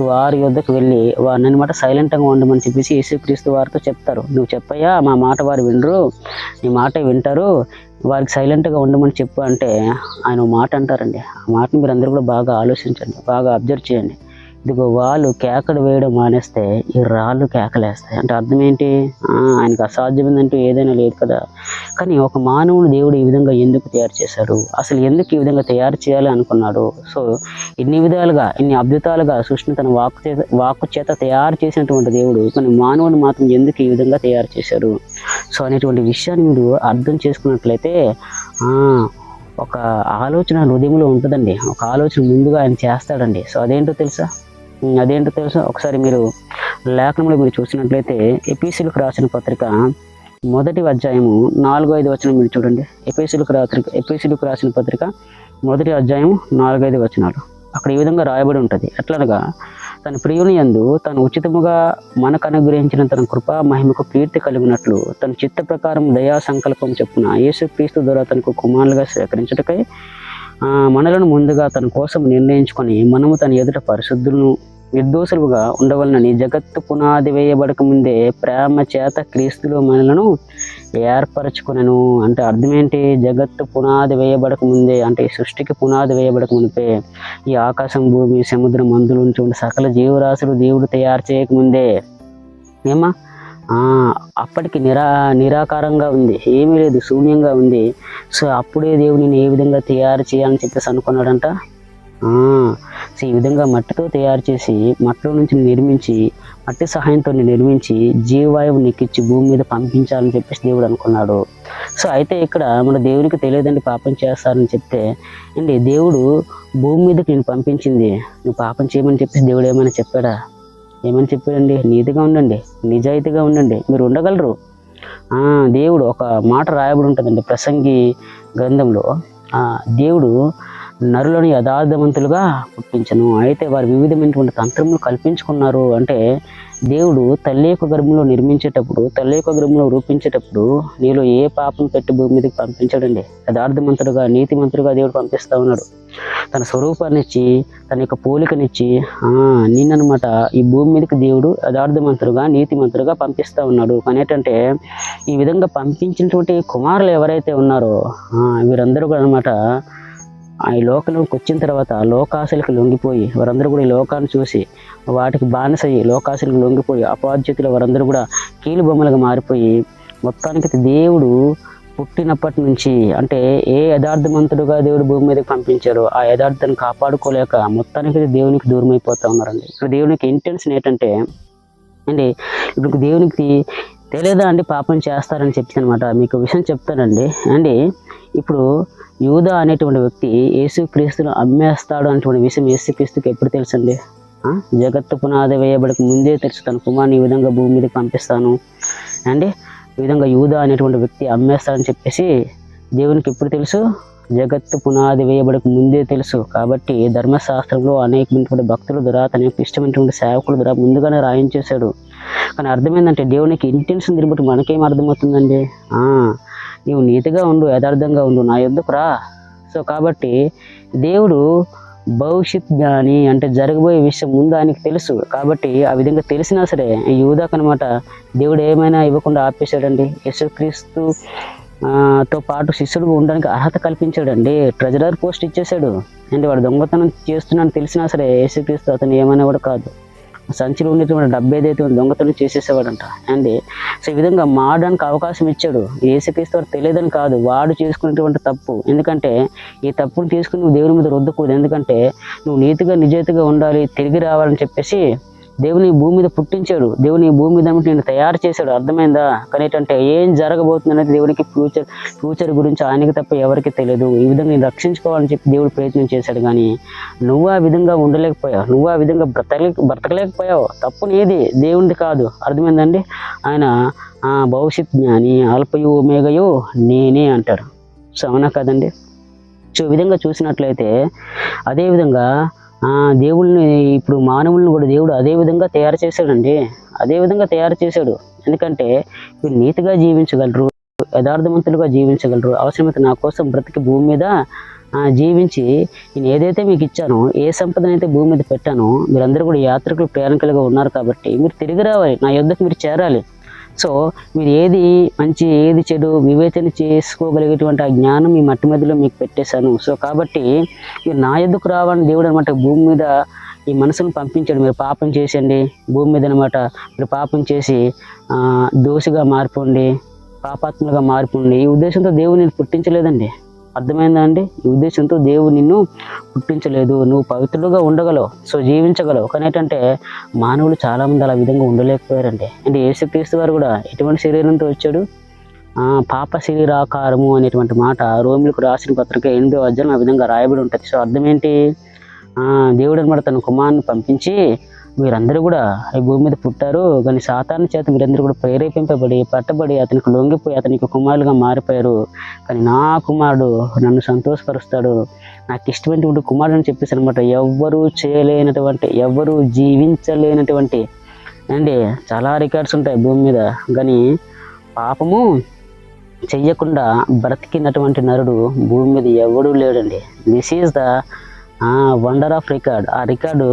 వారి యొద్దకు వెళ్ళి వారిని అనమాట సైలెంట్గా ఉండమని చెప్పేసి యేసుక్రీస్తు వారితో చెప్తారు. నువ్వు చెప్పయ్యా, మా మాట వారు వినరు, నీ మాట వింటారు, వారికి సైలెంట్గా ఉండమని చెప్పు అంటే ఆయన మాట అంటారండి. ఆ మాటని మీరు అందరూ కూడా బాగా ఆలోచించండి, బాగా అబ్జర్వ్ చేయండి. ఇదిగో వాళ్ళు కేకలు వేయడం మానేస్తే ఈ రాళ్ళు కేకలేస్తాయి. అంటే అర్థం ఏంటి? ఆయనకు అసాధ్యమైందంటూ ఏదైనా లేదు కదా. కానీ ఒక మానవుని దేవుడు ఈ విధంగా ఎందుకు తయారు చేశాడు? అసలు ఎందుకు ఈ విధంగా తయారు చేయాలి అనుకున్నాడు? సో ఇన్ని విధాలుగా ఇన్ని అద్భుతాలుగా సృష్టిని తన వాక్కు చేత తయారు చేసినటువంటి దేవుడు కానీ మానవుని మాత్రం ఎందుకు ఈ విధంగా తయారు చేశాడు? సో అనేటువంటి విషయాన్ని మీరు అర్థం చేసుకున్నట్లయితే ఒక ఆలోచన హృదయంలో ఉంటుందండి. ఒక ఆలోచన ముందుగా ఆయన చేస్తాడండి. సో అదేంటో తెలుసా? ఒకసారి మీరు లేఖనంలో మీరు చూసినట్లయితే ఎఫెసీయులకు రాసిన పత్రిక 1వ అధ్యాయము 4-5 వచనం మీరు చూడండి. ఎఫెసీయులకు రాసిన పత్రిక 1వ అధ్యాయం 4-5 వచనాలు. అక్కడ ఈ విధంగా రాయబడి ఉంటుంది. ఎట్లనగా తన ప్రియుని యందు తను ఉచితముగా మనకు అనుగ్రహించిన తన కృపా మహిమకు కీర్తి కలిగినట్లు తన చిత్త ప్రకారం దయా సంకల్పం చెప్పున యేసుక్రీస్తు ద్వారా తనకు కుమారులుగా స్వీకరించుటకై మనలను ముందుగా తన కోసం నిర్ణయించుకొని మనము తన ఎదుట పరిశుద్ధులను నిర్దోషులుగా ఉండవలనని జగత్తు పునాది వేయబడక ముందే ప్రేమ చేత క్రీస్తులో మనలను ఏర్పరచుకునను. అంటే అర్థం ఏంటి? జగత్తు పునాది వేయబడక ముందే, అంటే ఈ సృష్టికి పునాది వేయబడక ముందే, ఈ ఆకాశం, భూమి, సముద్రం, అందులో నుంచి సకల జీవరాశులు దేవుడు తయారు చేయకముందే అప్పటికి నిరాకారంగా ఉంది, ఏమీ లేదు, శూన్యంగా ఉంది. సో అప్పుడే దేవుడిని ఏ విధంగా తయారు చేయాలని చెప్పేసి అనుకున్నాడంట. సో ఈ విధంగా మట్టితో తయారు చేసి మట్టిలో నుంచి నిర్మించి మట్టి సహాయంతో నిర్మించి జీవవాయువుని ఎక్కించి భూమి మీద పంపించాలని చెప్పేసి దేవుడు అనుకున్నాడు. సో అయితే ఇక్కడ మన దేవునికి తెలియదండి పాపం చేస్తారని చెప్తే దేవుడు భూమి మీదకి నేను పంపించింది నువ్వు పాపం చేయమని చెప్పేసి దేవుడు ఏమైనా చెప్పాడా? ఏమని చెప్పాడండి? నీతిగా ఉండండి, నిజాయితీగా ఉండండి, మీరు ఉండగలరు. దేవుడు ఒక మాట రాయబడి ఉంటుందండి ప్రసంగి గ్రంథంలో, దేవుడు నరులను యథార్థవంతులుగా పుట్టించను, అయితే వారు వివిధమైనటువంటి తంత్రములు కల్పించుకున్నారు. అంటే దేవుడు తల్లి యొక్క గర్భంలో నిర్మించేటప్పుడు, తల్లి యొక్క గర్భంలో రూపించేటప్పుడు నీలో ఏ పాపం పెట్టి భూమి మీదకి పంపించాడండి. యథార్థమంతుడుగా నీతిమంతుడుగా దేవుడు పంపిస్తూ ఉన్నాడు. తన స్వరూపాన్ని ఇచ్చి తన యొక్క పోలికనిచ్చి నిన్ననమాట ఈ భూమి మీదకి దేవుడు యథార్థమంతుడుగా నీతిమంతుడుగా పంపిస్తూ ఉన్నాడు. కానీ ఏంటంటే ఈ విధంగా పంపించినటువంటి కుమారులు ఎవరైతే ఉన్నారో వీరందరూ కూడా అనమాట ఈ లోకంలోకి వచ్చిన తర్వాత లోకాశలకు లొంగిపోయి వారందరూ కూడా ఈ లోకాన్ని చూసి వాటికి బానిసయ్యి లోకాశలకు లొంగిపోయి అపాధ్యతలో వారందరూ కూడా కీలు బొమ్మలుగా మారిపోయి మొత్తానికి దేవుడు పుట్టినప్పటి నుంచి అంటే ఏ యథార్థవంతుడుగా దేవుడు భూమి మీదకి పంపించారో ఆ యథార్థాన్ని కాపాడుకోలేక మొత్తానికి దేవునికి దూరం అయిపోతూ ఉన్నారండి. ఇక్కడ దేవునికి ఇంటెన్షన్ ఏంటంటే అండి, ఇప్పుడు దేవునికి తెలియదా అండి పాపం చేస్తారని చెప్పి అనమాట. మీకు విషయం చెప్తానండి అండి. ఇప్పుడు యూదా అనేటువంటి వ్యక్తి యేసుక్రీస్తును అమ్మేస్తాడు అనేటువంటి విషయం యేసుక్రీస్తుకి ఎప్పుడు తెలుసండి? జగత్తు పునాది వేయబడక ముందే తెలుసు, తన కుమారుని ఈ విధంగా భూమి మీదకి పంపిస్తాను అండి, ఈ విధంగా యూదా అనేటువంటి వ్యక్తి అమ్మేస్తాడని చెప్పేసి దేవునికి ఎప్పుడు తెలుసు? జగత్తు పునాది వేయబడక ముందే తెలుసు. కాబట్టి ధర్మశాస్త్రంలో అనేకమైనటువంటి భక్తుల ద్వారా తనకు ఇష్టమైనటువంటి సేవకుల ద్వారా ముందుగానే రాయించేశాడు. కానీ అర్థమైందంటే దేవునికి ఇంటెన్షన్ దీన్ని బట్టి మనకేం అర్థమవుతుందండి? నీవు నీతిగా ఉండు, యథార్థంగా ఉండు, నా యొద్దకు రా. సో కాబట్టి దేవుడు భవిష్యత్ జ్ఞాని, అంటే జరగబోయే విషయం ముందు ఆయనకి తెలుసు. కాబట్టి ఆ విధంగా తెలిసినా సరే యూదాకనమాట దేవుడు ఏమైనా ఇవ్వకుండా ఆపేశాడండి. యేసుక్రీస్తు తో పాటు శిష్యుడు ఉండడానికి అర్హత కల్పించాడండి. ట్రెజరర్ పోస్ట్ ఇచ్చేశాడు. అంటే వాడు దొంగతనం చేస్తున్నాడని తెలిసినా సరే యేసుక్రీస్తు అతను ఏమైనా కూడా కాదు, సంచిలో ఉండేటువంటి డబ్బు ఏదైతే దొంగతనం చేసేసేవాడంట అండి. సో ఈ విధంగా మారడానికి అవకాశం ఇచ్చాడు. యేసుక్రీస్తు వారు తెలియదని కాదు, వాడు చేసుకునేటువంటి తప్పు. ఎందుకంటే ఈ తప్పును తీసుకుని నువ్వు దేవుని మీద రుద్దకూడదు. ఎందుకంటే నువ్వు నీతిగా నిజాయితీగా ఉండాలి, తిరిగి రావాలని చెప్పేసి దేవుని భూమి మీద పుట్టించాడు. దేవుని భూమి మీద నేను తయారు చేశాడు. అర్థమైందా? కానీ ఏంటంటే ఏం జరగబోతుంది అనేది దేవునికి ఫ్యూచర్ గురించి ఆయనకి తప్ప ఎవరికి తెలియదు. ఈ విధంగా నేను రక్షించుకోవాలని చెప్పి దేవుడు ప్రయత్నం చేశాడు. కానీ నువ్వు ఆ విధంగా ఉండలేకపోయావు, నువ్వు ఆ విధంగా బ్రతకలేకపోయావు. తప్పు నీది, దేవునిది కాదు. అర్థమైందండి? ఆయన భవిష్యత్ జ్ఞాని, అల్పయు ఒమేగయు నేనే అంటారు. సో అవునా కదండి? సో ఈ విధంగా చూసినట్లయితే అదేవిధంగా దేవుళ్ళని ఇప్పుడు మానవులను కూడా దేవుడు అదే విధంగా తయారు చేశాడండి. అదే విధంగా తయారు చేశాడు. ఎందుకంటే వీళ్ళు నీతిగా జీవించగలరు, యథార్థవంతులుగా జీవించగలరు. అవసరమైతే నా కోసం బ్రతికి భూమి మీద జీవించి నేను ఏదైతే మీకు ఇచ్చానో, ఏ సంపదనైతే భూమి మీద పెట్టానో, మీరందరూ కూడా యాత్రికులు ప్రయాణికులుగా ఉన్నారు. కాబట్టి మీరు తిరిగి రావాలి, నా యొద్దకు మీరు చేరాలి. సో మీరు ఏది మంచి ఏది చెడు వివేచన చేసుకోగలిగేటువంటి ఆ జ్ఞానం మీ మట్టి మధ్యలో మీకు పెట్టేశాను. సో కాబట్టి మీరు నా యొద్దకు రావాలని దేవుడు అనమాట భూమి మీద ఈ మనసును పంపించాడు. మీరు పాపం చేసండి భూమి మీద అనమాట, మీరు పాపం చేసి దోషిగా మారిపోండి, పాపాత్మలుగా మారిపోండి. ఈ ఉద్దేశంతో దేవుడు నేను పుట్టించలేదండి. అర్థమైందా అండి? ఈ ఉద్దేశంతో దేవుడు నిన్ను పుట్టించలేదు. నువ్వు పవిత్రుడుగా ఉండగలవు, సో జీవించగలవు. కానీ ఏంటంటే మానవులు చాలామంది అలా విధంగా ఉండలేకపోయారండి. అంటే యేసుక్రీస్తు వారు కూడా ఎటువంటి శరీరంతో వచ్చాడు? పాప శరీరాకారము అనేటువంటి మాట రోమిలకు రాసిన పత్రిక 8వ అధ్యాయం ఆ విధంగా రాయబడి ఉంటుంది. సో అర్థం ఏంటి? దేవుడు అనమాట తన కుమారుని పంపించి మీరందరూ కూడా ఈ భూమి మీద పుట్టారు, కానీ సాతాను చేత మీరందరూ కూడా ప్రేరేపింపబడి పట్టబడి అతనికి లొంగిపోయి అతనికి కుమారులుగా మారిపోయారు. కానీ నా కుమారుడు నన్ను సంతోషపరుస్తాడు, నాకు ఇష్టమైనటువంటి కుమారుడు అని చెప్పేసి అనమాట. ఎవ్వరూ చేయలేనటువంటి, ఎవ్వరూ జీవించలేనటువంటి అండి చాలా రికార్డ్స్ ఉంటాయి భూమి మీద. కానీ పాపము చెయ్యకుండా బ్రతికినటువంటి నరుడు భూమి మీద ఎవడూ లేడండి. This is the wonder of record. ఆ రికార్డు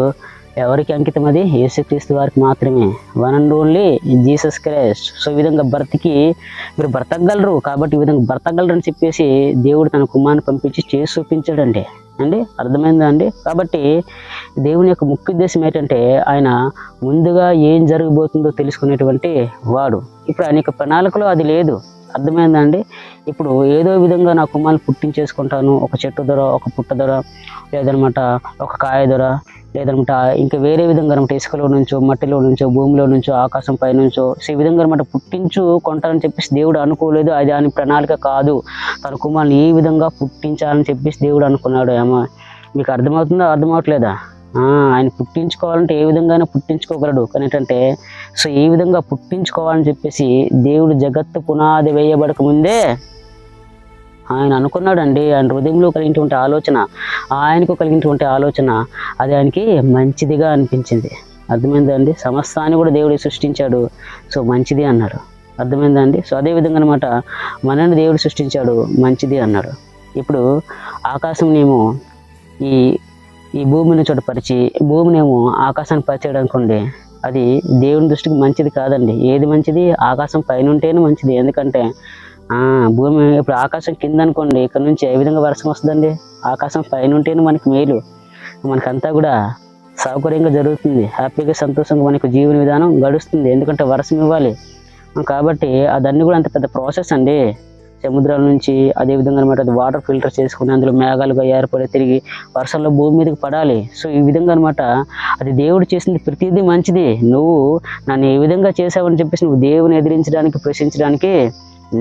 ఎవరికి అంకితం? అది యేసుక్రీస్తు వారికి మాత్రమే. One and only Jesus Christ. So ఈ విధంగా బ్రతికి మీరు బ్రతకగలరు. కాబట్టి ఈ విధంగా బ్రతకగలరు అని చెప్పేసి దేవుడు తన కుమారుని పంపించి చేసి చూపించాడండి. అర్థమైందా అండి? కాబట్టి దేవుని యొక్క ముఖ్య ఉద్దేశం ఏంటంటే ఆయన ముందుగా ఏం జరగబోతుందో తెలుసుకునేటువంటి వాడు. ఇప్పుడు ఆయన యొక్క ప్రణాళికలో అది లేదు. అర్థమైందా అండి? ఇప్పుడు ఏదో విధంగా నా కుమారుని పుట్టించేసుకుంటాను, ఒక చెట్టు ధర, ఒక పుట్ట ధర, లేదనమాట ఒక కాయ ధర, లేదనమాట ఇంకా వేరే విధంగా అనమాట ఇసుకలో నుంచో, మట్టిలో నుంచో, భూమిలో నుంచో, ఆకాశం పై నుంచో, సో ఈ విధంగా అనమాట పుట్టించు కొంటారని చెప్పేసి దేవుడు అనుకోలేదు. అది ఆయన ప్రణాళిక కాదు. తన కుమారుని ఈ విధంగా పుట్టించాలని చెప్పేసి దేవుడు అనుకున్నాడు. ఏమో మీకు అర్థమవుతుందా? అర్థమవట్లేదా? ఆయన పుట్టించుకోవాలంటే ఏ విధంగా పుట్టించుకోగలడు. కానీ ఏంటంటే సో ఈ విధంగా పుట్టించుకోవాలని చెప్పేసి దేవుడు జగత్తు పునాది వేయబడక ముందే ఆయన అనుకున్నాడండి. ఆయన హృదయంలో కలిగినటువంటి ఆలోచన, ఆయనకు కలిగినటువంటి ఆలోచన అది ఆయనకి మంచిదిగా అనిపించింది. అర్థమైందా అండి? సమస్తాన్ని కూడా దేవుడు సృష్టించాడు, సో మంచిది అన్నాడు. అర్థమైందా అండి? సో అదే విధంగా అనమాట మనల్ని దేవుడు సృష్టించాడు, మంచిది అన్నాడు. ఇప్పుడు ఆకాశంనేమో ఈ భూమిని చోటపరిచి భూమినేమో ఆకాశాన్ని పరిచాడు అనుకోండి, అది దేవుని దృష్టికి మంచిది కాదండి. ఏది మంచిది? ఆకాశం పైన ఉంటేనే మంచిది. ఎందుకంటే భూమి ఇప్పుడు ఆకాశం కింద అనుకోండి, ఇక్కడ నుంచి ఏ విధంగా వర్షం వస్తుందండి? ఆకాశం పైన ఉంటేనే మనకి మేలు, మనకంతా కూడా సౌకర్యంగా జరుగుతుంది, హ్యాపీగా సంతోషంగా మనకు జీవన విధానం గడుస్తుంది. ఎందుకంటే వర్షం ఇవ్వాలి కాబట్టి అదన్నీ కూడా అంత పెద్ద ప్రాసెస్ అండి. సముద్రాల నుంచి, అదేవిధంగా అనమాట అది వాటర్ ఫిల్టర్ చేసుకుని అందులో మేఘాలుగా ఏర్పడి తిరిగి వర్షంలో భూమి మీదకి పడాలి. సో ఈ విధంగా అనమాట అది దేవుడు చేసింది ప్రతిదీ మంచిది. నువ్వు నన్ను ఏ విధంగా చేసావని చెప్పేసి నువ్వు దేవుని ఎదిరించడానికి, ప్రశ్నించడానికి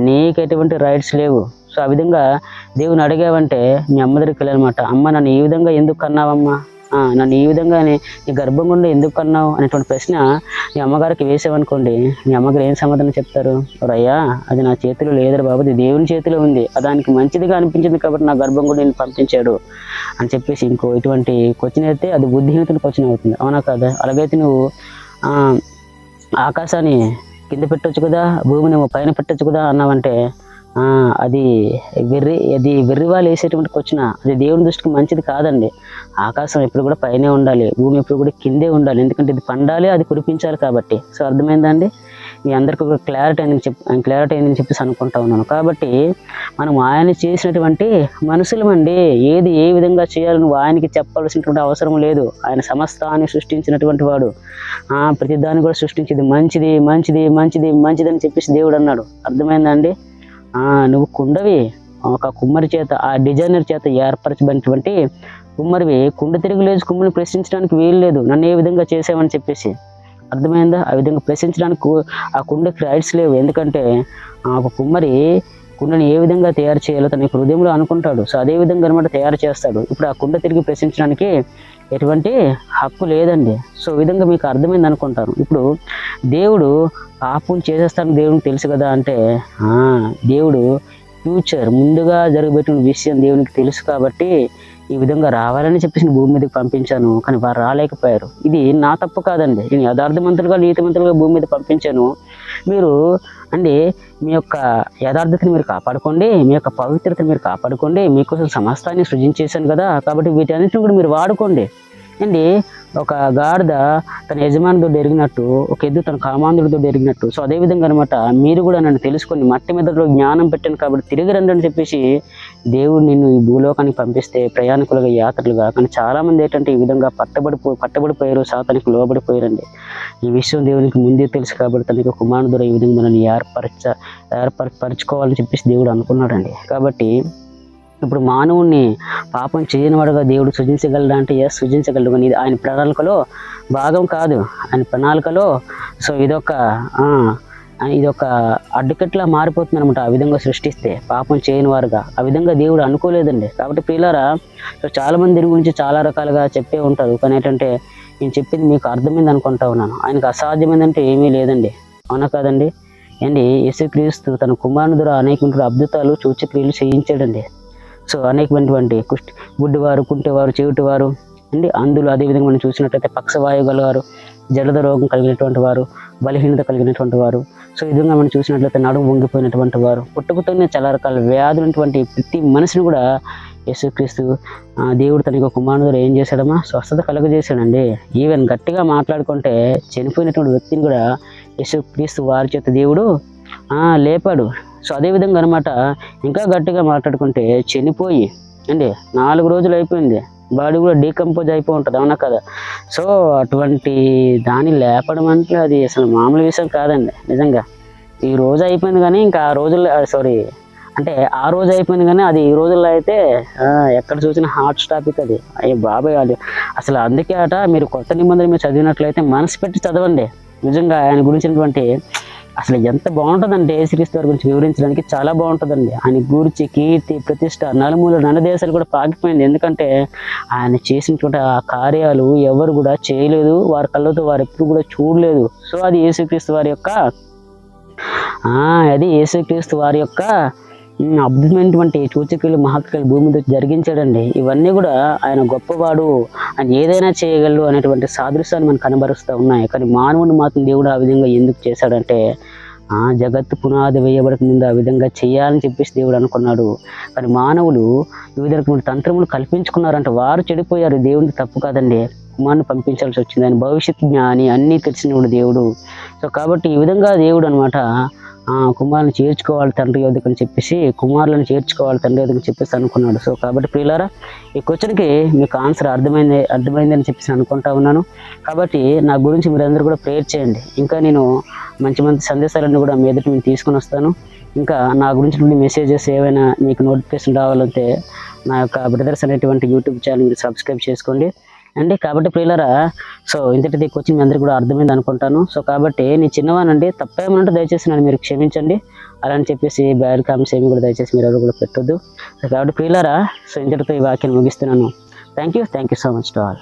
నీకు ఎటువంటి రైట్స్ లేవు. సో ఆ విధంగా దేవుని అడిగావంటే మీ అమ్మ దగ్గరికి వెళ్ళాలన్నమాట. అమ్మ నన్ను ఈ విధంగా ఎందుకు కన్నావమ్మా, నన్ను ఈ విధంగానే నీ గర్భం గుండా ఎందుకు కన్నావు అనేటువంటి ప్రశ్న మీ అమ్మగారికి వేసావనుకోండి, మీ అమ్మగారు ఏం సమాధానం చెప్తారు? అయ్యా అది నా చేతిలో లేదురా బాబు, అది దేవుని చేతిలో ఉంది, దానికి మంచిదిగా అనిపించింది కాబట్టి నా గర్భం కూడా నేను పంపించాడు అని చెప్పేసి ఇంకో ఇటువంటి క్వశ్చన్ అయితే అది బుద్ధిహీనతను క్వశ్చన్ అవుతుంది. అవునా కదా? అలాగైతే నువ్వు ఆకాశాన్ని కింద పెట్టొచ్చు కదా, భూమిని పైన పెట్టొచ్చు కదా అన్నావంటే అది వెర్రి వాళ్ళు వేసేటువంటి క్వశ్చన్. అది దేవుని దృష్టికి మంచిది కాదండి. ఆకాశం ఎప్పుడు కూడా పైనే ఉండాలి, భూమి ఎప్పుడు కూడా కిందే ఉండాలి. ఎందుకంటే ఇది పండాలి, అది కురిపించాలి కాబట్టి. సో అర్థమైందండి? మీ అందరికీ ఒక క్లారిటీ అయిందని చెప్పేసి అనుకుంటా ఉన్నాను. కాబట్టి మనం ఆయన చేసినటువంటి మనుషులమండి. ఏది ఏ విధంగా చేయాలని నువ్వు ఆయనకి చెప్పాల్సినటువంటి అవసరం లేదు. ఆయన సమస్తాన్ని సృష్టించినటువంటి వాడు. ప్రతి దాన్ని కూడా సృష్టించేది మంచిది మంచిది మంచిది మంచిది అని చెప్పేసి దేవుడు అన్నాడు. అర్థమైందండి? నువ్వు కుండవి, ఒక కుమ్మరి చేత, ఆ డిజైనర్ చేత ఏర్పరచబడినటువంటి కుమ్మరివి. కుండ తిరిగి లేచి కుమ్మరిని ప్రశ్నించడానికి వీలు లేదు, నన్ను ఏ విధంగా చేసావని చెప్పేసి. అర్థమైందా? ఆ విధంగా ప్రశ్నించడానికి ఆ కుండకి రైట్స్ లేవు. ఎందుకంటే ఒక కుమ్మరి కుండని ఏ విధంగా తయారు చేయాలో తన హృదయంలో అనుకుంటాడు. సో అదే విధంగా అనమాట తయారు చేస్తాడు. ఇప్పుడు ఆ కుండ తిరిగి ప్రశ్నించడానికి ఎటువంటి హక్కు లేదండి. సో ఈ విధంగా మీకు అర్థమైంది అనుకుంటాను. ఇప్పుడు దేవుడు పాపం చేసేస్తాను దేవునికి తెలుసు కదా అంటే, దేవుడు ఫ్యూచర్ ముందుగా జరగబెట్టిన విషయం దేవునికి తెలుసు కాబట్టి ఈ విధంగా రావాలని చెప్పేసి భూమి మీదకి పంపించాను, కానీ వారు రాలేకపోయారు. ఇది నా తప్పు కాదండి. నేను యథార్థవంతులుగా నీతిమంతులుగా భూమి మీద పంపించాను. మీరు మీ యొక్క యథార్థతని మీరు కాపాడుకోండి, మీ యొక్క పవిత్రతను మీరు కాపాడుకోండి. మీకోసం సమస్తాన్ని సృజించేశాను కదా, కాబట్టి వీటన్నిటిని కూడా మీరు వాడుకోండి. ఒక గాడిద తన యజమానితో ఎరిగినట్టు, ఒక ఎద్దు తన కామాంధుడితో ఎరిగినట్టు. సో అదేవిధంగా అనమాట మీరు కూడా నన్ను తెలుసుకొని మట్టి మీదలో జ్ఞానం పెట్టాను కాబట్టి తిరిగి రండి అని చెప్పేసి దేవుడు నిన్ను ఈ భూలోకానికి పంపిస్తే ప్రయాణికులుగా, యాత్రలుగా. కానీ చాలామంది ఏంటంటే ఈ విధంగా పట్టబడిపోయారు, సాతానికి లోబడిపోయారండి. ఈ విషయం దేవునికి ముందే తెలుసు కాబట్టి తనకి కుమారుడు ద్వారా ఈ విధంగా నన్ను ఏర్పరచుకోవాలని చెప్పేసి దేవుడు అనుకున్నాడండి. కాబట్టి ఇప్పుడు మానవుణ్ణి పాపం చేయనివాడుగా దేవుడు సృజించగలడా అంటే సృజించగలడు, కానీ ఇది ఆయన ప్రణాళికలో భాగం కాదు. ఆయన ప్రణాళికలో సో ఇదొక అడ్డుకట్లా మారిపోతుంది అనమాట. ఆ విధంగా సృష్టిస్తే పాపం చేయని వారుగా ఆ విధంగా దేవుడు అనుకోలేదండి. కాబట్టి ప్రియులారా, సో చాలామంది దీని గురించి చాలా రకాలుగా చెప్పే ఉంటారు. కానీ ఏంటంటే నేను చెప్పింది మీకు అర్థమైంది అనుకుంటా ఉన్నాను. ఆయనకు అసాధ్యమైందంటే ఏమీ లేదండి. అవునా కాదండి? యేసుక్రీస్తు తన కుమారుని ద్వారా అనేక అద్భుతాలు, సూచక్రియలు చేయించాడండి. సో అనేకమైనటువంటి గుడ్డివారు, కుంటివారు, చెవిటివారు అందులో అదేవిధంగా మనం చూసినట్లయితే పక్షవాయు గలవారు, జలద రోగం కలిగినటువంటి వారు, బలహీనత కలిగినటువంటి వారు. సో ఈ విధంగా మనం చూసినట్లయితే నడుము వంగిపోయినటువంటి వారు, పుట్టుకతోనే చాలా రకాల వ్యాధులైనటువంటి ప్రతి మనిషిని కూడా యేసుక్రీస్తు దేవుడు తన యొక్క కుమారుని ద్వారా ఏం చేశాడమ్మా? స్వస్థత కలుగజేశాడండి. ఈవెన్ గట్టిగా మాట్లాడుకుంటే చనిపోయినటువంటి వ్యక్తిని కూడా యేసుక్రీస్తు వారి చేత దేవుడు లేపాడు. సో అదేవిధంగా అనమాట ఇంకా గట్టిగా మాట్లాడుకుంటే చనిపోయి 4 రోజులు అయిపోయింది, బాడీ కూడా డీకంపోజ్ అయిపోయి ఉంటుంది. అవునా కదా? సో అటువంటి దాన్ని లేపడం అంటే అది అసలు మామూలు విషయం కాదండి. నిజంగా ఈ రోజు అయిపోయింది, కానీ ఇంకా ఆ రోజుల్లో ఆ రోజు అయిపోయింది, కానీ అది ఈ రోజుల్లో అయితే ఎక్కడ చూసినా హాట్ టాపిక్ అది. అయ్యో బాబాయ్, అది అసలు అందుకే మీరు కొత్త నిబంధన మీరు చదివినట్లయితే మనసు పెట్టి చదవండి. నిజంగా ఆయన గురించినటువంటి అసలు ఎంత బాగుంటుందంటే యేసుక్రీస్తు వారి గురించి వివరించడానికి చాలా బాగుంటుందండి. ఆయన గురించి కీర్తి, ప్రతిష్ట నలుదేశాలు కూడా పాకిపోయింది. ఎందుకంటే ఆయన చేసినటువంటి ఆ కార్యాలు ఎవరు కూడా చేయలేదు, వారి కళ్ళతో వారు ఎప్పుడు కూడా చూడలేదు. సో అది యేసుక్రీస్తు వారి యొక్క అద్భుతమైనటువంటి సూచక్రియలు, మహత్కార్యాలు భూమి మీద జరిగించాడండి. ఇవన్నీ కూడా ఆయన గొప్పవాడు, ఆయన ఏదైనా చేయగలడు అనేటువంటి సాదృశ్యాన్ని మనకు కనబరుస్తూ ఉన్నాయి. కానీ మానవుని మాత్రం దేవుడు ఆ విధంగా ఎందుకు చేశాడంటే జగత్తు పునాది వేయబడక ముందు ఆ విధంగా చేయాలని చెప్పేసి దేవుడు అనుకున్నాడు. కానీ మానవులు వివిధ రకమైన తంత్రములు కల్పించుకున్నారంటే వారు చెడిపోయారు. దేవుడికి తప్పు కాదండి, కుమారుని పంపించాల్సి వచ్చింది. ఆయన భవిష్యత్ జ్ఞాని, అన్నీ తెలిసినప్పుడు దేవుడు. సో కాబట్టి ఈ విధంగా దేవుడు అనమాట కుమారుని చేర్చుకోవాలి తండ్రి యొద్దకు అని చెప్పేసి, కుమారులను చేర్చుకోవాలి తండ్రి యొద్దకు చెప్పేసి అనుకున్నాడు. సో కాబట్టి ప్రియులారా, ఈ క్వశ్చన్కి మీకు ఆన్సర్ అర్థమైంది అని చెప్పేసి అనుకుంటా ఉన్నాను. కాబట్టి నా గురించి మీరందరూ కూడా ప్రేయర్ చేయండి. ఇంకా నేను మంచి మంచి సందేశాలన్నీ కూడా మీ ఎదుటి నేను తీసుకుని వస్తాను. ఇంకా నా గురించి మెసేజెస్ ఏవైనా మీకు నోటిఫికేషన్ రావాలంటే నా యొక్క బ్రదర్స్ అనేటువంటి యూట్యూబ్ ఛానల్ మీరు సబ్స్క్రైబ్ చేసుకోండి అండి. కాబట్టి ప్రియులారా, సో ఇంతటిది కోచింగ్ మీ అందరికీ కూడా అర్థమైంది అనుకుంటాను. సో కాబట్టి నేను చిన్నవానండి, తప్పేమనంటే దయచేసి నన్ను మీరు క్షమించండి. అలా అని చెప్పేసి బ్యాడ్ కామెంట్స్ ఏమి కూడా దయచేసి మీరు ఎవరు కూడా పెట్టొద్దు. సో కాబట్టి ప్రియులారా, సో ఇంతటితో ఈ వాక్యాన్ని ముగిస్తున్నాను. Thank you so much to all.